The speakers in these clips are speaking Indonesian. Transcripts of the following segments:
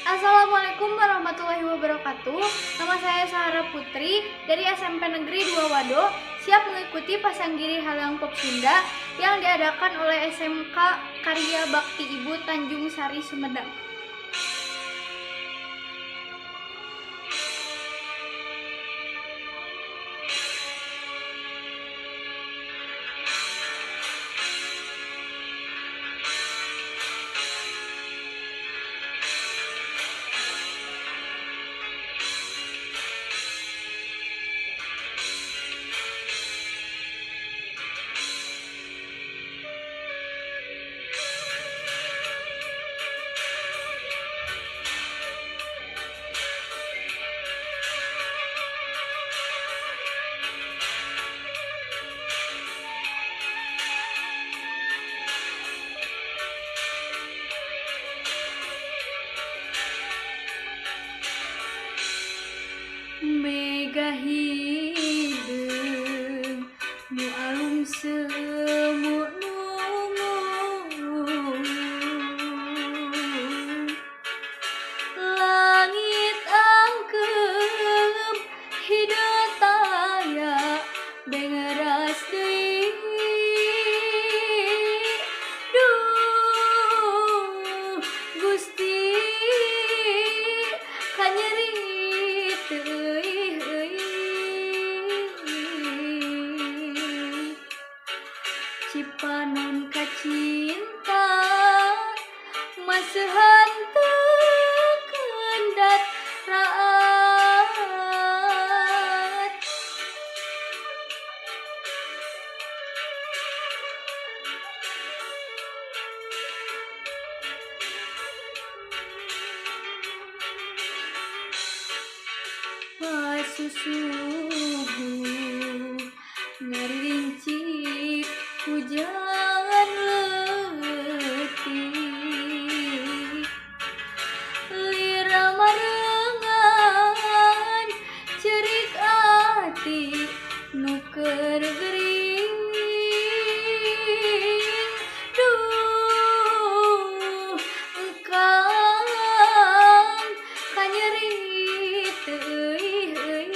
Assalamualaikum warahmatullahi wabarakatuh. Nama saya Sahara Putri dari SMP Negeri 2 Wado, siap mengikuti Pasanggiri Halang Popsunda yang diadakan oleh SMK Karya Bakti Ibu Tanjung Sari Sumedang. Mega hideung nu alung semu nungung, langit angkeum hideu taya bengeras deui. Duh Gusti kanyerit teuing, cipanon kacinta maseuhan teu keundat raat. Pasusubuh ngarincik hujan leutik, lira marengan cerik ati nu keur gering. Duh engkang kanyerit teuing,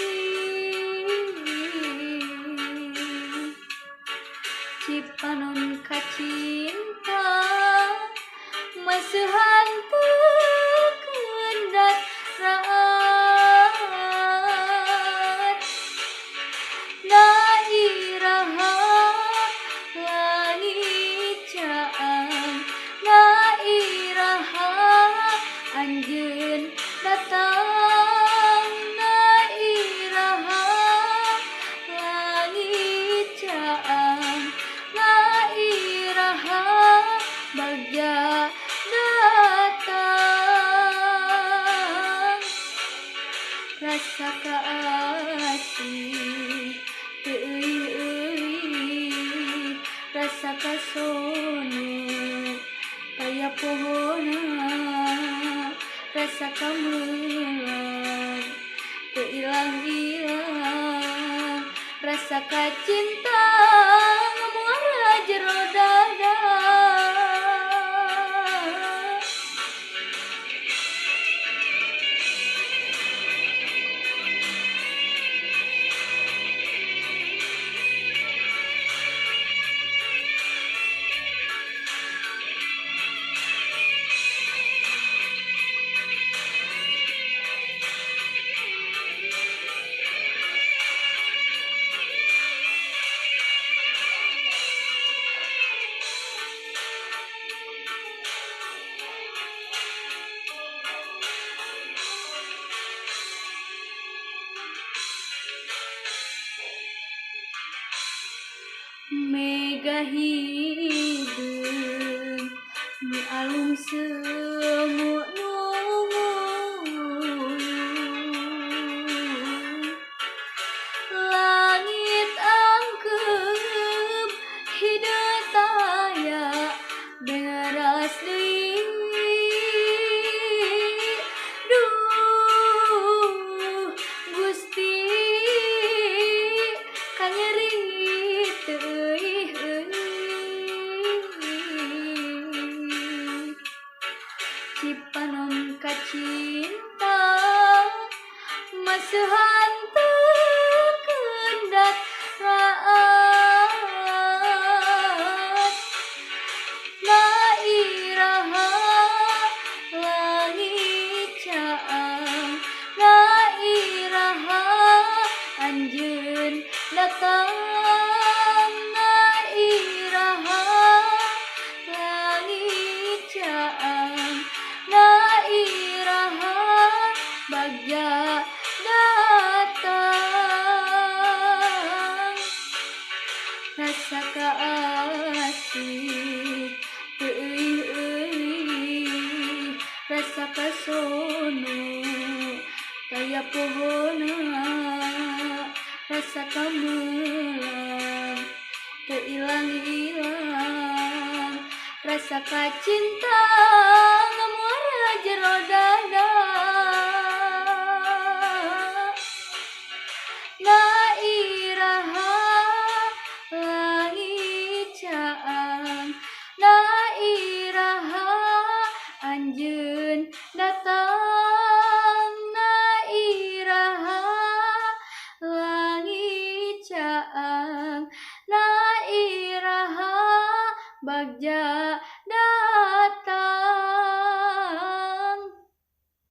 cipanon kacinta maseuhan teu keundat raat. Nairaha langit caang, nairaha anjeun datang, nairaha langit caang, nairaha bagja datang. Rasa kaasih teuing, rasa kasono aya pohona, rasa kamelang teu ilang-ilang, rasa kacinta muara jero dada. Mega hideung nu alung semu nungung, langit angkeum hideu taya bengeras deui. Duh Gusti kanyerit teuing, cipanon kacinta masuhan teu kendat raat na iraha langit caang na iraha anjeun datang na iraha langit caang na iraha bagja datang rasa kaasih euy rasa kasono kaya pohona rasa kamelang teu ilang-ilang rasa kacinta ngamuara jero dada na iraha langit caang na iraha anjeun datang na iraha langit caang na iraha bagja